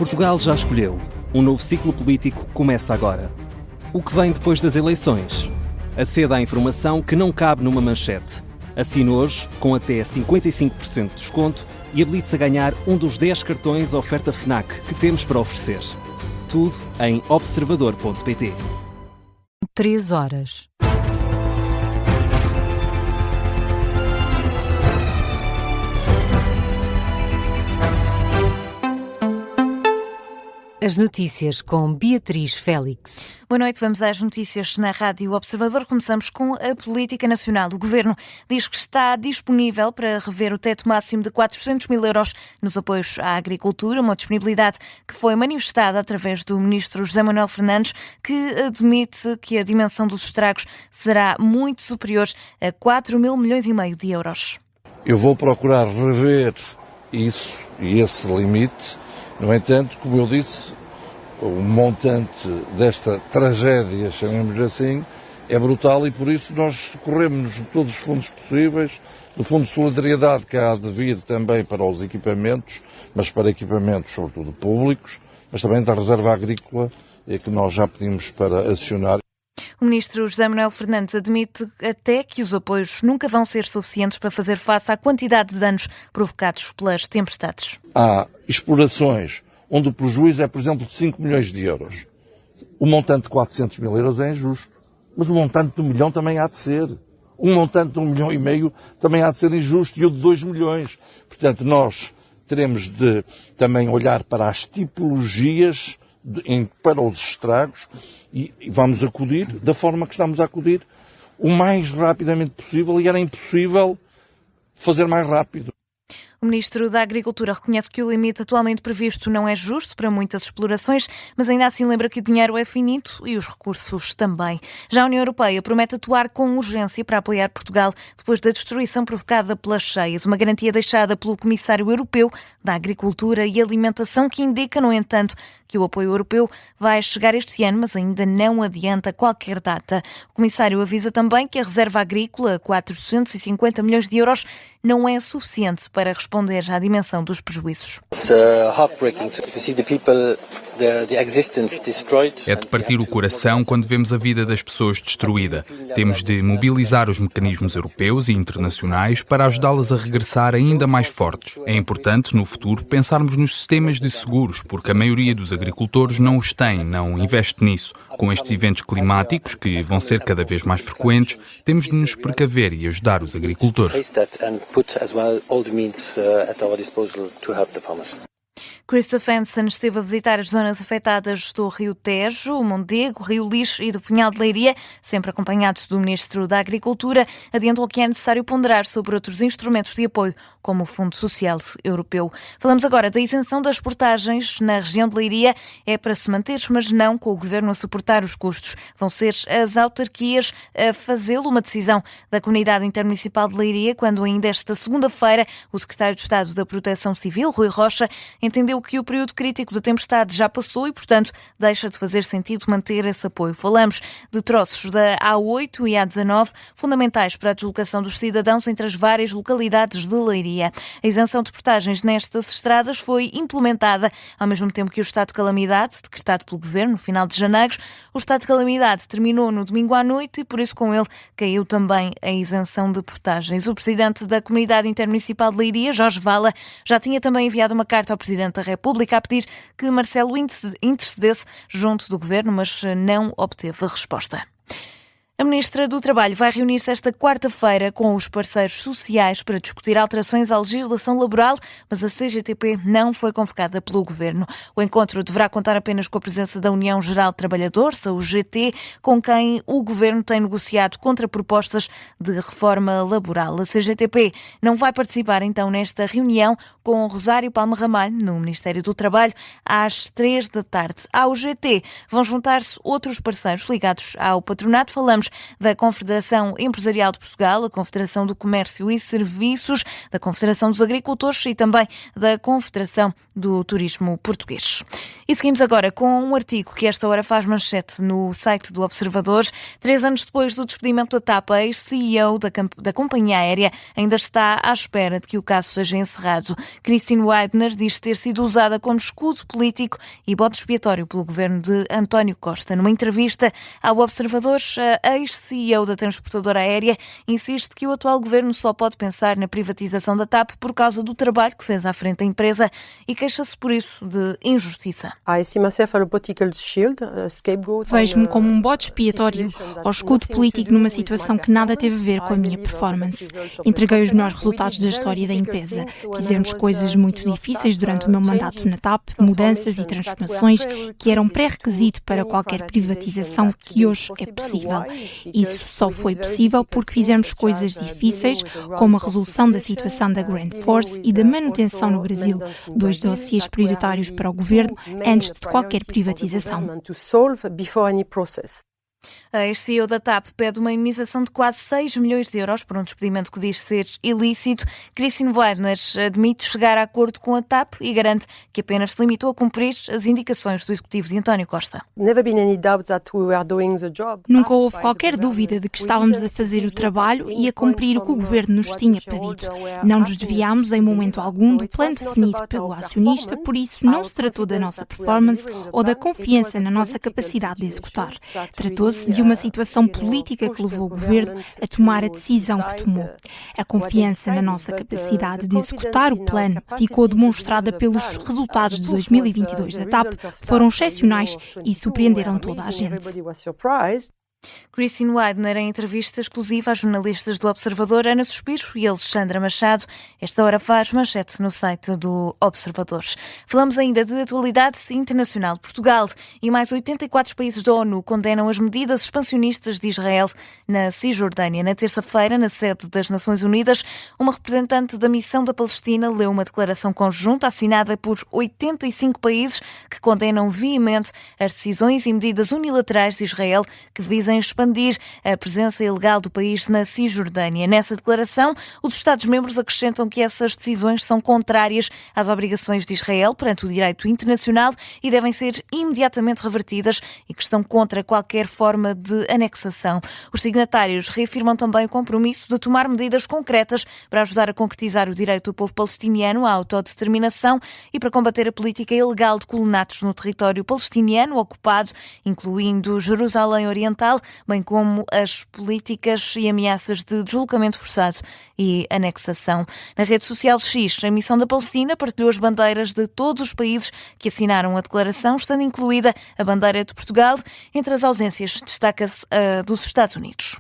Portugal já escolheu. Um novo ciclo político começa agora. O que vem depois das eleições? Aceda à informação que não cabe numa manchete. Assine hoje, com até 55% de desconto, e habilite-se a ganhar um dos 10 cartões oferta FNAC que temos para oferecer. Tudo em observador.pt. 3 horas. As notícias com Beatriz Félix. Boa noite, vamos às notícias na Rádio Observador. Começamos com a política nacional. O Governo diz que está disponível para rever o teto máximo de 400 mil euros nos apoios à agricultura, uma disponibilidade que foi manifestada através do Ministro José Manuel Fernandes, que admite que a dimensão dos estragos será muito superior a 4 mil milhões e meio de euros. Eu vou procurar rever isso e esse limite. No entanto, como eu disse, o montante desta tragédia, chamemos assim, é brutal e por isso nós socorremos de todos os fundos possíveis, do Fundo de Solidariedade que há de vir também para os equipamentos, mas para equipamentos sobretudo públicos, mas também da Reserva Agrícola, que nós já pedimos para acionar. O Ministro José Manuel Fernandes admite até que os apoios nunca vão ser suficientes para fazer face à quantidade de danos provocados pelas tempestades. Há explorações onde o prejuízo é, por exemplo, de 5 milhões de euros. O montante de 400 mil euros é injusto, mas o montante de 1 milhão também há de ser. Um montante de 1,5 milhão também há de ser injusto e o de 2 milhões. Portanto, nós teremos de também olhar para as tipologias para os estragos e vamos acudir da forma que estamos a acudir o mais rapidamente possível e era impossível fazer mais rápido. O Ministro da Agricultura reconhece que o limite atualmente previsto não é justo para muitas explorações, mas ainda assim lembra que o dinheiro é finito e os recursos também. Já a União Europeia promete atuar com urgência para apoiar Portugal depois da destruição provocada pelas cheias, uma garantia deixada pelo Comissário Europeu da Agricultura e Alimentação, que indica, no entanto, que o apoio europeu vai chegar este ano, mas ainda não adianta qualquer data. O Comissário avisa também que a reserva agrícola, 450 milhões de euros, não é suficiente para responder à dimensão dos prejuízos. É de partir o coração quando vemos a vida das pessoas destruída. Temos de mobilizar os mecanismos europeus e internacionais para ajudá-las a regressar ainda mais fortes. É importante, no futuro, pensarmos nos sistemas de seguros, porque a maioria dos agricultores não os tem, não investe nisso. Com estes eventos climáticos, que vão ser cada vez mais frequentes, temos de nos precaver e ajudar os agricultores. Christopher Hansen esteve a visitar as zonas afetadas do Rio Tejo, o Mondego, Rio Lixo e do Pinhal de Leiria, sempre acompanhado do Ministro da Agricultura. Adiantou que é necessário ponderar sobre outros instrumentos de apoio, como o Fundo Social Europeu. Falamos agora da isenção das portagens na região de Leiria. É para se manter, mas não com o Governo a suportar os custos. Vão ser as autarquias a fazê-lo, uma decisão da Comunidade Intermunicipal de Leiria, quando ainda esta segunda-feira o Secretário de Estado da Proteção Civil, Rui Rocha, entendeu que o período crítico da tempestade já passou e, portanto, deixa de fazer sentido manter esse apoio. Falamos de troços da A8 e A19, fundamentais para a deslocação dos cidadãos entre as várias localidades de Leiria. A isenção de portagens nestas estradas foi implementada ao mesmo tempo que o estado de calamidade, decretado pelo Governo no final de janeiro. O estado de calamidade terminou no domingo à noite e, por isso, com ele, caiu também a isenção de portagens. O presidente da Comunidade Intermunicipal de Leiria, Jorge Vala, já tinha também enviado uma carta ao Presidente da República a pedir que Marcelo intercedesse junto do Governo, mas não obteve a resposta. A Ministra do Trabalho vai reunir-se esta quarta-feira com os parceiros sociais para discutir alterações à legislação laboral, mas a CGTP não foi convocada pelo Governo. O encontro deverá contar apenas com a presença da União Geral de Trabalhadores, a UGT, com quem o Governo tem negociado contrapropostas de reforma laboral. A CGTP não vai participar, então, nesta reunião com Rosário Palma Ramalho, no Ministério do Trabalho, às 3 da tarde. À UGT vão juntar-se outros parceiros ligados ao patronato. Falamos da Confederação Empresarial de Portugal, a Confederação do Comércio e Serviços, da Confederação dos Agricultores e também da Confederação do Turismo Português. E seguimos agora com um artigo que esta hora faz manchete no site do Observador. 3 anos depois do despedimento da TAP, a ex-CEO da companhia aérea ainda está à espera de que o caso seja encerrado. Christine Weidner diz ter sido usada como escudo político e bode expiatório pelo governo de António Costa. Numa entrevista ao Observador, a ex-CEO da transportadora aérea insiste que o atual governo só pode pensar na privatização da TAP por causa do trabalho que fez à frente da empresa e queixa-se por isso de injustiça. Vejo-me como um bode expiatório ou escudo político numa situação que nada teve a ver com a minha performance. Entreguei os melhores resultados da história da empresa. Fizemos coisas muito difíceis durante o meu mandato na TAP, mudanças e transformações que eram pré-requisito para qualquer privatização que hoje é possível. Isso só foi possível porque fizemos coisas difíceis, como a resolução da situação da Grand Force e da manutenção no Brasil, 2 dossiês prioritários para o governo antes de qualquer privatização. A ex-CEO da TAP pede uma indemnização de quase 6 milhões de euros por um despedimento que diz ser ilícito. Christine Weidner admite chegar a acordo com a TAP e garante que apenas se limitou a cumprir as indicações do executivo de António Costa. Nunca houve qualquer dúvida de que estávamos a fazer o trabalho e a cumprir o que o governo nos tinha pedido. Não nos desviámos em momento algum do plano definido pelo acionista, por isso não se tratou da nossa performance ou da confiança na nossa capacidade de executar. Tratou-se de uma situação política que levou o governo a tomar a decisão que tomou. A confiança na nossa capacidade de executar o plano ficou demonstrada pelos resultados de 2022 da TAP, que foram excepcionais e surpreenderam toda a gente. Christine Weidner em entrevista exclusiva às jornalistas do Observador, Ana Suspiro e Alexandra Machado. Esta hora faz manchete no site do Observador. Falamos ainda de atualidade internacional. Portugal e mais 84 países da ONU condenam as medidas expansionistas de Israel na Cisjordânia. Na terça-feira, na sede das Nações Unidas, uma representante da missão da Palestina leu uma declaração conjunta assinada por 85 países que condenam veemente as decisões e medidas unilaterais de Israel que visam expandir a presença ilegal do país na Cisjordânia. Nessa declaração, os Estados-membros acrescentam que essas decisões são contrárias às obrigações de Israel perante o direito internacional e devem ser imediatamente revertidas e que estão contra qualquer forma de anexação. Os signatários reafirmam também o compromisso de tomar medidas concretas para ajudar a concretizar o direito do povo palestiniano à autodeterminação e para combater a política ilegal de colonatos no território palestiniano ocupado, incluindo Jerusalém Oriental, bem como as políticas e ameaças de deslocamento forçado e anexação. Na rede social X, a missão da Palestina partilhou as bandeiras de todos os países que assinaram a declaração, estando incluída a bandeira de Portugal. Entre as ausências, destaca-se a dos Estados Unidos.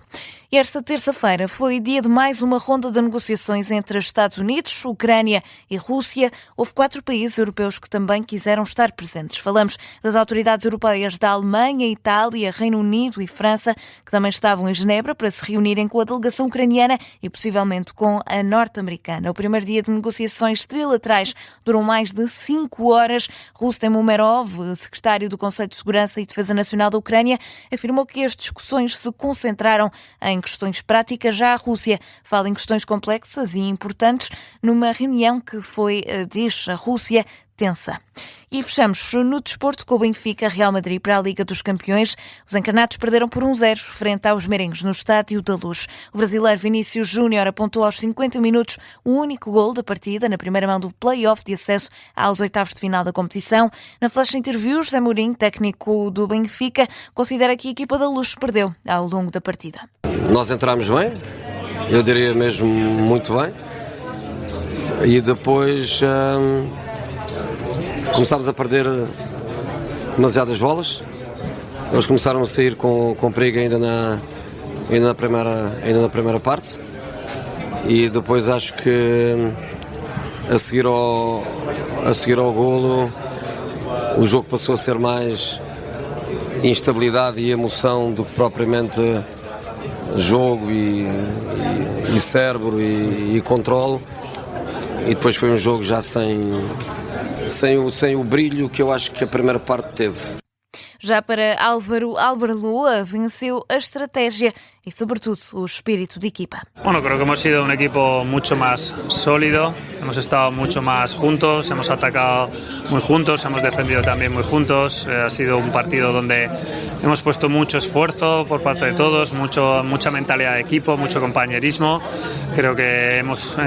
E esta terça-feira foi dia de mais uma ronda de negociações entre os Estados Unidos, Ucrânia e Rússia. Houve 4 países europeus que também quiseram estar presentes. Falamos das autoridades europeias da Alemanha, Itália, Reino Unido e França, que também estavam em Genebra para se reunirem com a delegação ucraniana e possivelmente com a norte-americana. O primeiro dia de negociações trilaterais durou mais de 5 horas. Rustem Umerov, secretário do Conselho de Segurança e Defesa Nacional da Ucrânia, afirmou que as discussões se concentraram em questões práticas. Já a Rússia fala em questões complexas e importantes numa reunião que foi, diz a Rússia, tensa. E fechamos no desporto com o Benfica, Real Madrid para a Liga dos Campeões. Os encarnados perderam por 1-0 frente aos merengues no Estádio da Luz. O brasileiro Vinícius Júnior apontou aos 50 minutos o único gol da partida na primeira mão do play-off de acesso aos oitavos de final da competição. Na flash interview, José Mourinho, técnico do Benfica, considera que a equipa da Luz perdeu ao longo da partida. Nós entramos bem, eu diria mesmo muito bem, e depois começámos a perder demasiadas bolas. Eles começaram a sair com perigo ainda na primeira parte, e depois acho que a seguir ao golo o jogo passou a ser mais instabilidade e emoção do que propriamente jogo e cérebro e controle, e depois foi um jogo já sem o brilho que eu acho que a primeira parte teve. Já para Álvaro Arbeloa, venceu a estratégia e, sobretudo, o espírito de equipa. Bueno, creo que hemos sido un equipo mucho más sólido, hemos estado mucho más juntos, hemos atacado muy juntos, hemos defendido también muy juntos. Ha sido un partido donde hemos puesto mucho esfuerzo por parte de todos, mucha mentalidad de equipo, mucho compañerismo. Creo que hemos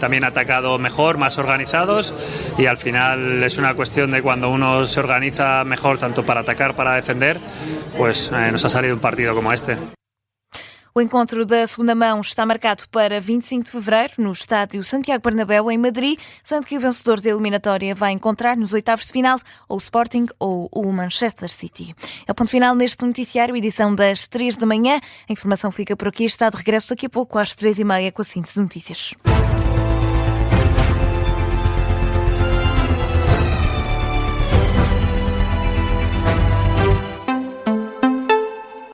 también atacado mejor, más organizados, y al final es una cuestión de cuando uno se organiza mejor tanto para atacar, para defender, pues nos ha salido un partido como este. O encontro da segunda mão está marcado para 25 de fevereiro no estádio Santiago Bernabéu, em Madrid, sendo que o vencedor da eliminatória vai encontrar nos oitavos de final ou o Sporting ou o Manchester City. É o ponto final neste noticiário, edição das 3 da manhã. A informação fica por aqui, está de regresso daqui a pouco às 3h30 com a síntese de notícias.